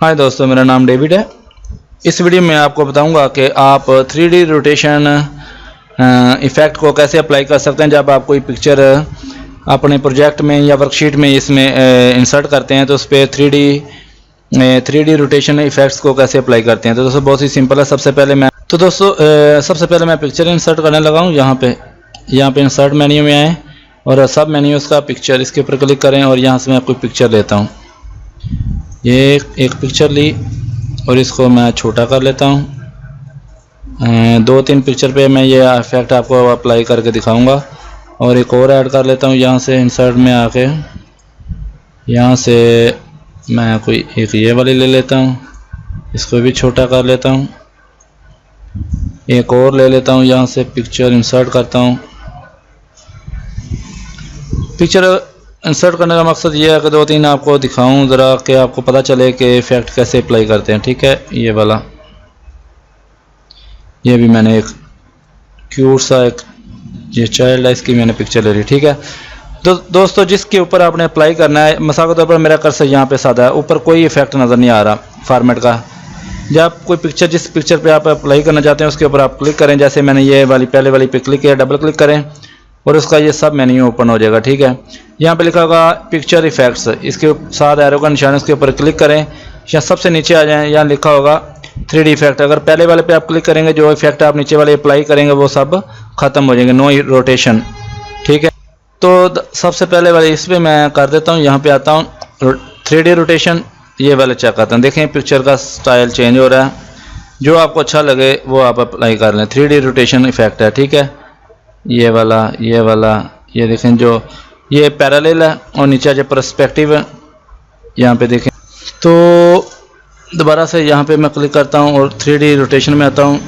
हाय दोस्तों, मेरा नाम डेविड है। इस वीडियो में आपको बताऊंगा कि आप 3D रोटेशन इफ़ेक्ट को कैसे अप्लाई कर सकते हैं जब आप कोई पिक्चर अपने प्रोजेक्ट में या वर्कशीट में इसमें इंसर्ट करते हैं तो उस पर 3D रोटेशन इफ़ेक्ट्स को कैसे अप्लाई करते हैं। तो दोस्तों बहुत ही सिंपल है। सबसे पहले मैं पिक्चर इंसर्ट करने लगा हूँ। यहाँ पे इंसर्ट मेन्यू में आए और सब मेन्यूज़ का पिक्चर, इसके ऊपर क्लिक करें और यहाँ से मैं कोई पिक्चर लेता हूँ। ये एक पिक्चर ली और इसको मैं छोटा कर लेता हूँ। 2-3 पिक्चर पे मैं ये इफेक्ट आपको अप्लाई करके दिखाऊंगा। और एक और ऐड कर लेता हूँ। यहाँ से इंसर्ट में आके यहाँ से मैं कोई एक ये वाली ले लेता हूँ, इसको भी छोटा कर लेता हूँ। एक और ले लेता हूँ, यहाँ से पिक्चर इंसर्ट करता हूँ। पिक्चर इंसर्ट करने का मकसद ये है कि 2-3 आपको दिखाऊं ज़रा कि आपको पता चले कि इफ़ेक्ट कैसे अप्लाई करते हैं। ठीक है, ये वाला, ये भी मैंने एक क्यूट सा एक ये चाइल्ड है, इसकी मैंने पिक्चर ले ली। ठीक है, तो दोस्तों जिसके ऊपर आपने अप्लाई करना है, मिसाल के तौर पर मेरा कर्सर यहाँ पे सादा है, ऊपर कोई इफेक्ट नज़र नहीं आ रहा फॉर्मेट का। जब कोई पिक्चर, जिस पिक्चर पे आप अप्लाई करना चाहते हैं उसके ऊपर आप क्लिक करें। जैसे मैंने ये वाली पहले वाली पे क्लिक किया, डबल क्लिक करें और उसका ये सब मेन्यू ओपन हो जाएगा। ठीक है, यहाँ पे लिखा होगा पिक्चर इफेक्ट्स, इसके साथ एरो का निशान, उसके ऊपर क्लिक करें या सबसे नीचे आ जाएं, यहाँ लिखा होगा 3D इफेक्ट। अगर पहले वाले पे आप क्लिक करेंगे, जो इफेक्ट आप नीचे वाले अप्लाई करेंगे वो सब खत्म हो जाएंगे, नो रोटेशन। ठीक है, तो सबसे पहले वाले इस पर मैं कर देता हूँ। यहाँ पे आता हूँ 3D रोटेशन, ये वाले चेक करता हूँ। देखें पिक्चर का स्टाइल चेंज हो रहा है, जो आपको अच्छा लगे वो आप अप्लाई कर लें। 3D रोटेशन इफेक्ट है। ठीक है, ये वाला, ये देखें, जो ये पैरेलल है और नीचे जो पर्सपेक्टिव है, यहाँ पे देखें। तो दोबारा से यहाँ पे मैं क्लिक करता हूँ और 3D रोटेशन में आता हूँ।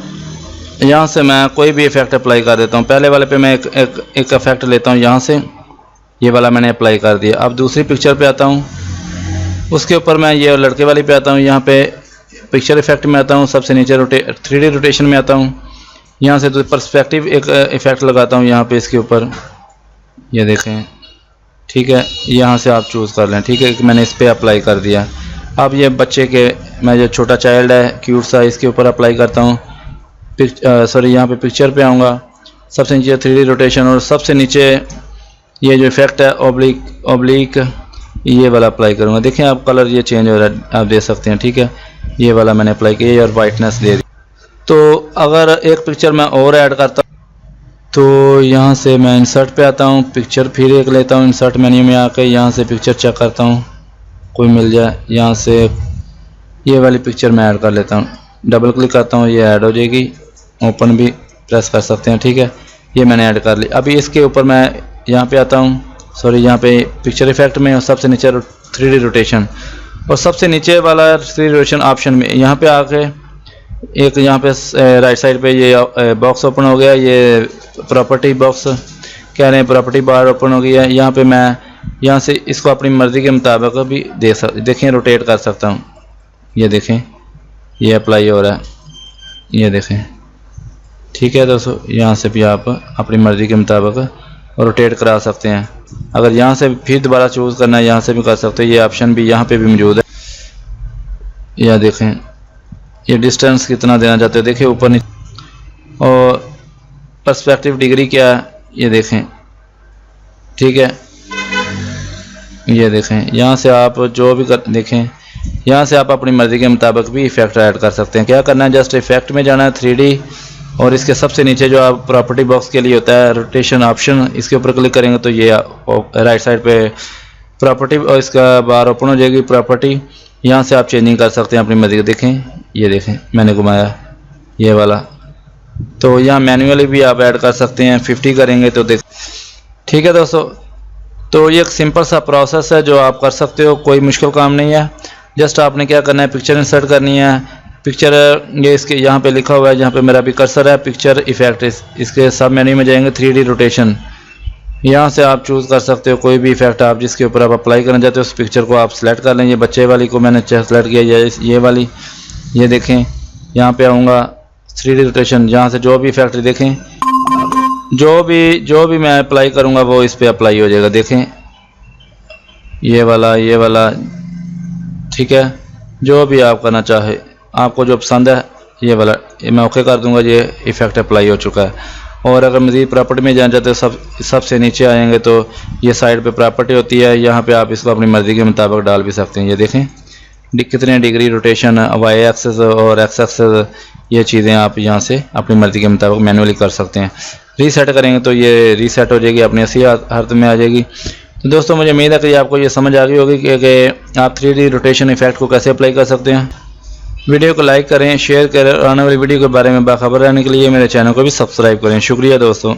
यहाँ से मैं कोई भी इफेक्ट अप्लाई कर देता हूँ। पहले वाले पे मैं एक इफेक्ट लेता हूँ, यहाँ से ये वाला मैंने अप्लाई कर दिया। अब दूसरी पिक्चर पे आता हूँ, उसके ऊपर मैं ये लड़के वाली पे आता हूँ। यहाँ पे पिक्चर इफेक्ट में आता हूँ, सबसे नीचे 3D रोटेशन में आता हूँ। यहाँ से तो पर्सपेक्टिव एक इफेक्ट लगाता हूँ यहाँ पे इसके ऊपर, ये देखें। ठीक है, यहाँ से आप चूज़ कर लें। ठीक है, मैंने इस पर अप्लाई कर दिया। अब ये बच्चे के, मैं जो छोटा चाइल्ड है क्यूट सा, इसके ऊपर अप्लाई करता हूँ। यहाँ पे पिक्चर पे आऊँगा, सबसे नीचे 3D रोटेशन और सबसे नीचे ये जो इफेक्ट है ऑब्लिक ये वाला अप्लाई करूँगा। देखें आप कलर ये चेंज हो रहा है, आप देख सकते हैं। ठीक है, ये वाला मैंने अप्लाई किया और वाइटनेस दे दी। तो अगर एक पिक्चर मैं और ऐड करता हूँ तो यहाँ से मैं इंसर्ट पे आता हूँ, पिक्चर फिर एक लेता हूँ। इंसर्ट मेन्यू में आके यहाँ से पिक्चर चेक करता हूँ, कोई मिल जाए। यहाँ से ये वाली पिक्चर मैं ऐड कर लेता हूँ, डबल क्लिक करता हूँ, ये ऐड हो जाएगी। ओपन भी प्रेस कर सकते हैं। ठीक है, ये मैंने ऐड कर ली। अभी इसके ऊपर मैं यहाँ पे आता हूँ, यहाँ पे पिक्चर इफेक्ट में, और सबसे नीचे 3D रोटेशन, और सबसे नीचे वाला 3D रोटेशन ऑप्शन में यहाँ पे आके एक यहाँ पे राइट साइड पे ये बॉक्स ओपन हो गया। ये प्रॉपर्टी बॉक्स कह रहे हैं, प्रॉपर्टी बार ओपन हो गई है। यहाँ पे मैं यहाँ से इसको अपनी मर्ज़ी के मुताबिक भी देखें रोटेट कर सकता हूँ। ये देखें, ये अप्लाई हो रहा है, ये देखें। ठीक है दोस्तों, यहाँ से भी आप अपनी मर्ज़ी के मुताबिक रोटेट करा सकते हैं। अगर यहाँ से फिर दोबारा चूज़ करना है, यहाँ से भी कर सकते हैं। ये ऑप्शन भी यहाँ पे भी मौजूद है। यह देखें, ये डिस्टेंस कितना देना चाहते हैं, देखिए ऊपर नीचे, और पर्सपेक्टिव डिग्री क्या है ये देखें। ठीक है, ये देखें, यहाँ से आप जो भी देखें, यहाँ से आप अपनी मर्ज़ी के मुताबिक भी इफ़ेक्ट ऐड कर सकते हैं। क्या करना है, जस्ट इफेक्ट में जाना है 3D, और इसके सबसे नीचे जो आप प्रॉपर्टी बॉक्स के लिए होता है रोटेशन ऑप्शन, इसके ऊपर क्लिक करेंगे तो ये राइट साइड पे प्रॉपर्टी और इसका बार ओपन हो जाएगी प्रॉपर्टी। यहाँ से आप चेंजिंग कर सकते हैं अपनी मर्ज़ी। देखें, ये देखें मैंने घुमाया ये वाला। तो यहाँ मैन्युअली भी आप ऐड कर सकते हैं, 50 करेंगे तो देख। ठीक है दोस्तों, तो ये एक सिंपल सा प्रोसेस है जो आप कर सकते हो, कोई मुश्किल काम नहीं है। जस्ट आपने क्या करना है, पिक्चर इंसर्ट करनी है। पिक्चर ये इसके यहाँ पे लिखा हुआ है, जहाँ पे मेरा भी कर्सर है, पिक्चर इफेक्ट, इसके सब मेन्यू में जाएंगे 3D रोटेशन। यहाँ से आप चूज़ कर सकते हो कोई भी इफेक्ट आप जिसके ऊपर आप अप्लाई करना चाहते हो, उस पिक्चर को आप सेलेक्ट कर लें। ये बच्चे वाली को मैंने सेलेक्ट किया, ये वाली, ये देखें। यहाँ पे आऊँगा 3D रोटेशन, यहाँ से जो भी इफेक्ट देखें, जो भी मैं अप्लाई करूँगा वो इस पर अप्लाई हो जाएगा। देखें ये वाला, ठीक है, जो भी आप करना चाहे, आपको जो पसंद है ये वाला मैं ओके कर दूंगा। ये इफ़ेक्ट अप्लाई हो चुका है। और अगर मज़ीद प्रॉपर्टी में जाना चाहते हो सबसे नीचे आएंगे तो ये साइड पे प्रॉपर्टी होती है, यहाँ पे आप इसको अपनी मर्ज़ी के मुताबिक डाल भी सकते हैं। ये देखें कितने डिग्री रोटेशन, वाई एक्सेस और एक्स एक्सेस, ये चीज़ें आप यहाँ से अपनी मर्ज़ी के मुताबिक मैनुअली कर सकते हैं। रीसेट करेंगे तो ये रीसेट हो जाएगी, अपनी असली हालत में आ जाएगी। तो दोस्तों मुझे उम्मीद है कि आपको ये समझ आ गई होगी कि आप 3D रोटेशन इफेक्ट को कैसे अप्लाई कर सकते हैं। वीडियो को लाइक करें, शेयर करें और आने वाली वीडियो के बारे में बाखबर रहने के लिए मेरे चैनल को भी सब्सक्राइब करें। शुक्रिया दोस्तों।